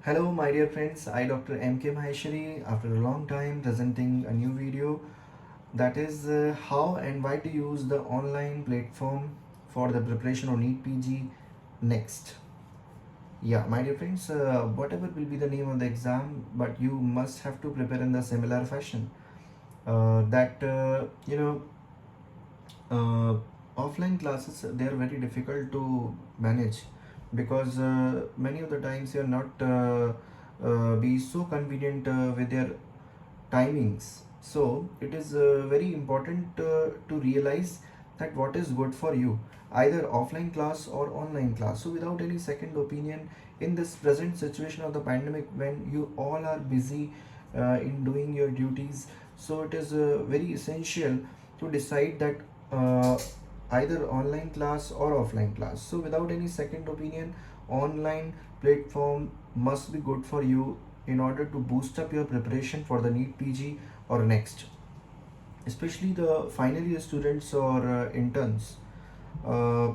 Hello, my dear friends. I, Dr. M.K. Maheshwari, after a long time, presenting a new video that is how and why to use the online platform for the preparation of NEET PG next. Yeah, my dear friends, whatever will be the name of the exam, but you must have to prepare in the similar fashion. That uh, offline classes they are very difficult to manage because many of the times you are not be so convenient with their timings. So it is very important to realize that what is good for you, either offline class or online class. So without any second opinion, in this present situation of the pandemic, when you all are busy in doing your duties, so it is very essential to decide that uh, either online class or offline class. So without any second opinion, online platform must be good for you in order to boost up your preparation for the NEET PG or next, especially the final year students or interns. uh,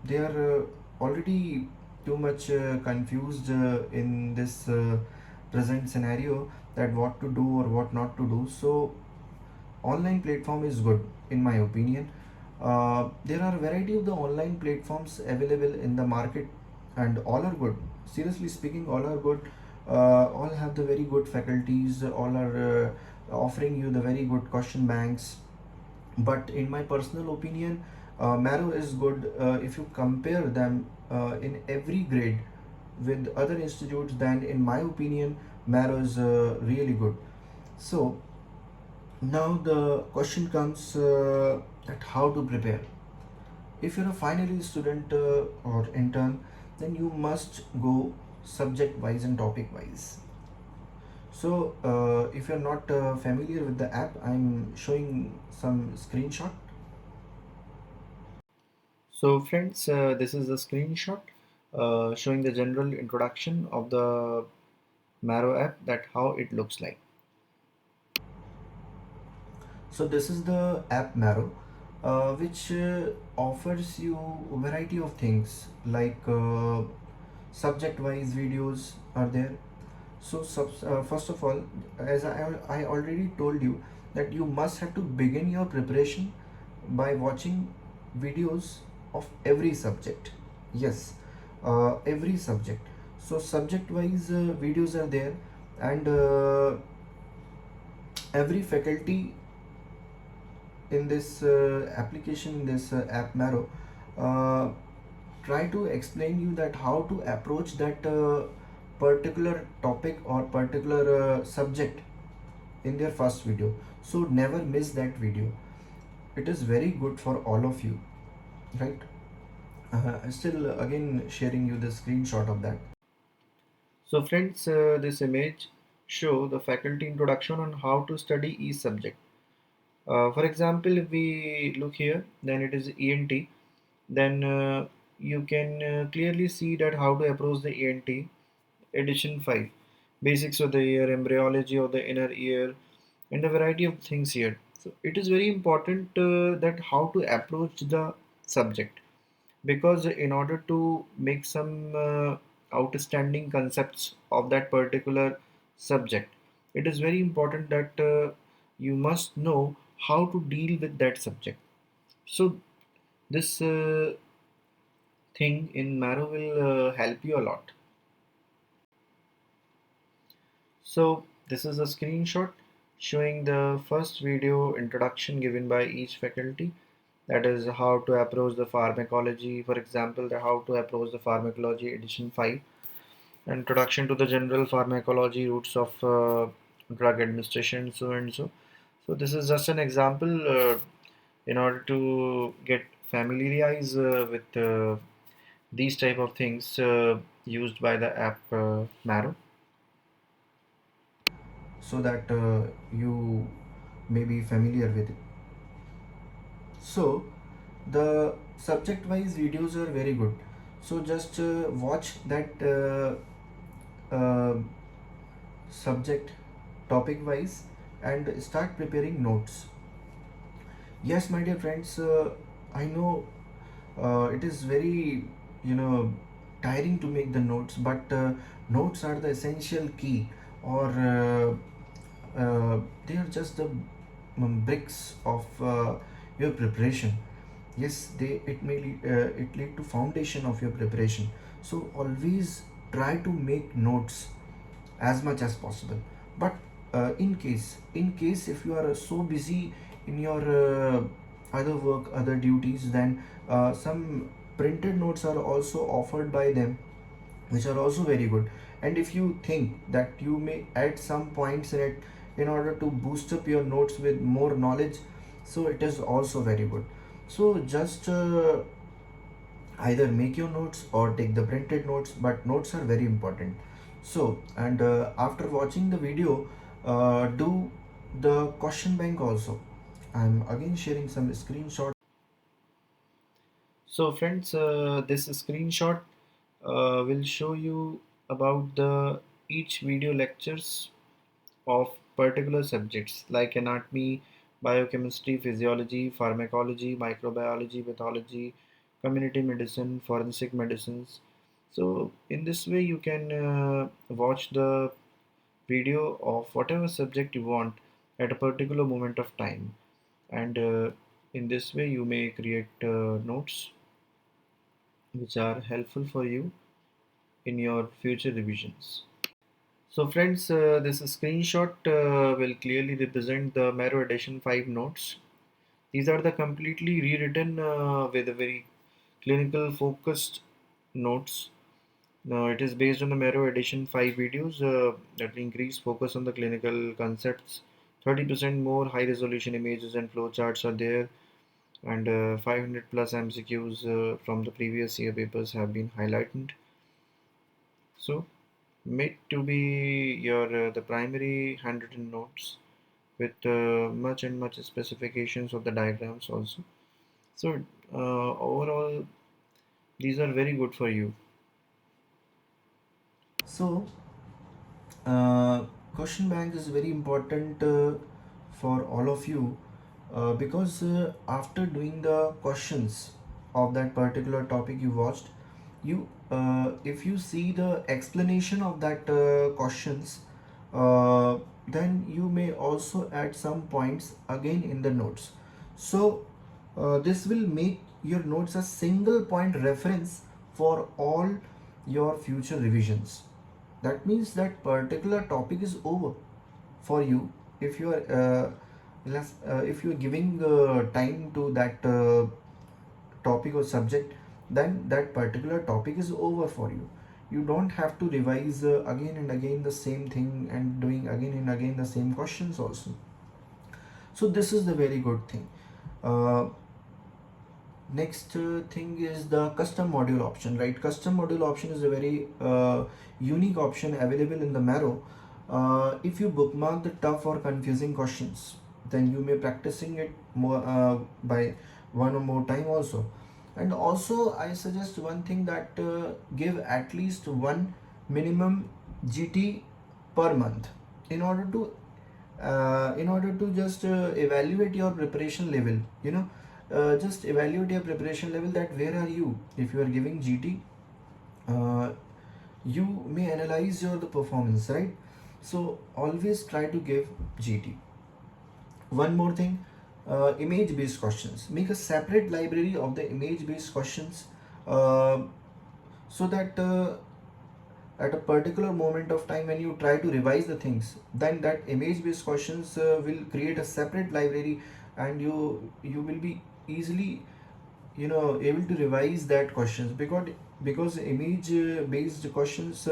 they are already too much confused in this present scenario, that what to do or what not to do. So online platform is good in my opinion. There are variety of the online platforms available in the market, and all are good. Seriously speaking, all are good. All have the very good faculties, all are offering you the very good question banks. But in my personal opinion, marrow is good if you compare them in every grade with other institutes. Then in my opinion, marrow is really good. So now the question comes at how to prepare. If you're a final year student or intern, then you must go subject wise and topic wise. So if you're not familiar with the app, I'm showing some screenshot. So friends, this is the screenshot showing the general introduction of the Marrow app, that how it looks like. So this is the app Marrow, which offers you a variety of things like subject-wise videos are there. So first of all, as I already told you, that you must have to begin your preparation by watching videos of every subject. Yes, every subject. So subject-wise videos are there, and every faculty in this application, in this app Marrow, uh, try to explain you that how to approach that particular topic or particular subject in their first video. So never miss that video. It is very good for all of you, right? Still again sharing you the screenshot of that. So friends, this image show the faculty introduction on how to study each subject. For example, if we look here, then it is ENT. Then you can clearly see that how to approach the ENT edition 5, basics of the ear, embryology of the inner ear, and a variety of things here. So it is very important that how to approach the subject, because in order to make some outstanding concepts of that particular subject, it is very important that you must know how to deal with that subject. So this thing in marrow will help you a lot. So this is a screenshot showing the first video introduction given by each faculty, that is how to approach the pharmacology. For example, the how to approach the pharmacology edition 5, introduction to the general pharmacology, routes of drug administration, so and so. So this is just an example in order to get familiarized with these type of things used by the app Marrow, so that you may be familiar with it. So the subject wise videos are very good. So just watch that subject topic wise and start preparing notes. Yes, my dear friends, I know it is very, you know, tiring to make the notes, but notes are the essential key, or they are just the bricks of your preparation. Yes, they it lead to foundation of your preparation. So always try to make notes as much as possible. But in case if you are so busy in your other work, other duties, then some printed notes are also offered by them, which are also very good. And if you think that you may add some points in it in order to boost up your notes with more knowledge, so it is also very good. So just either make your notes or take the printed notes, but notes are very important. So, and after watching the video, do the question bank also. I'm again sharing some screenshot. So friends, this screenshot will show you about the each video lectures of particular subjects like anatomy, biochemistry, physiology, pharmacology, microbiology, pathology, community medicine, forensic medicines. So in this way you can watch the video of whatever subject you want at a particular moment of time, and in this way you may create notes which are helpful for you in your future revisions. So friends, this screenshot will clearly represent the Marrow Edition 5 notes. These are the completely rewritten with a very clinical focused notes. Now it is based on the Marrow Edition 5 videos that increase focus on the clinical concepts. 30% more high resolution images and flowcharts are there, and 500 plus MCQs from the previous year papers have been highlighted. So made to be your the primary handwritten notes with much and much specifications of the diagrams also. So overall these are very good for you. So question bank is very important for all of you, because after doing the questions of that particular topic you watched, you if you see the explanation of that questions, then you may also add some points again in the notes. So this will make your notes a single point reference for all your future revisions. That means that particular topic is over for you. If you are if you are giving time to that topic or subject, then that particular topic is over for you. You don't have to revise again and again the same thing and doing again and again the same questions also. So this is the very good thing. uh, Next thing is the custom module option, right? Custom module option is a very unique option available in the Marrow. If you bookmark the tough or confusing questions, then you may practicing it more by one or more time also. And also I suggest one thing, that give at least one minimum GT per month in order to just evaluate your preparation level, just evaluate your preparation level, that where are you. If you are giving GT, uh, you may analyze your the performance, right? So always try to give GT. One more thing, image based questions, make a separate library of the image based questions, uh, so that at a particular moment of time when you try to revise the things, then that image based questions will create a separate library, and you will be easily able to revise that questions, because image based questions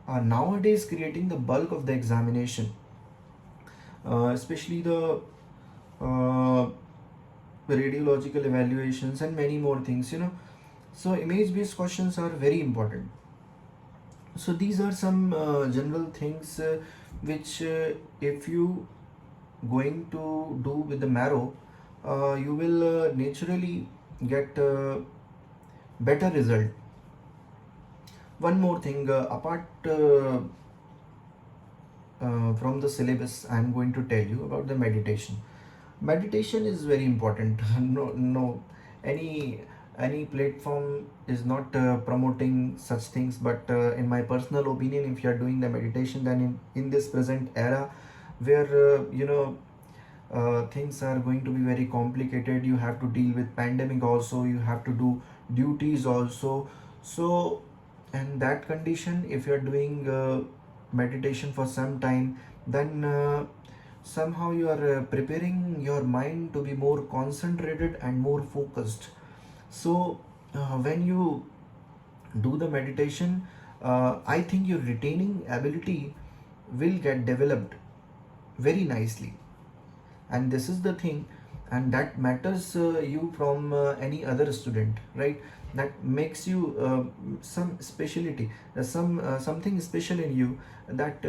are nowadays creating the bulk of the examination, especially the uh, radiological evaluations and many more things, so image based questions are very important. So these are some general things which if you going to do with the Marrow, you will naturally get better result. One more thing, apart from the syllabus, I'm going to tell you about the meditation. Meditation is very important. No, any any platform is not promoting such things, but in my personal opinion, if you are doing the meditation, then in this present era where things are going to be very complicated, you have to deal with pandemic also, you have to do duties also. So in that condition, if you are doing meditation for some time, then somehow you are preparing your mind to be more concentrated and more focused. So when you do the meditation, I think your retaining ability will get developed very nicely, and this is the thing, and that matters you from any other student, right? That makes you some speciality, something special in you, that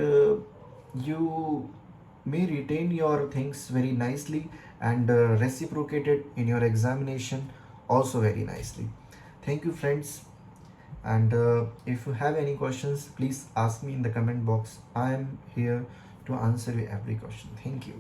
you may retain your things very nicely, and reciprocate it in your examination also very nicely. Thank you, friends. And if you have any questions, please ask me in the comment box. I am here to answer you every question. Thank you.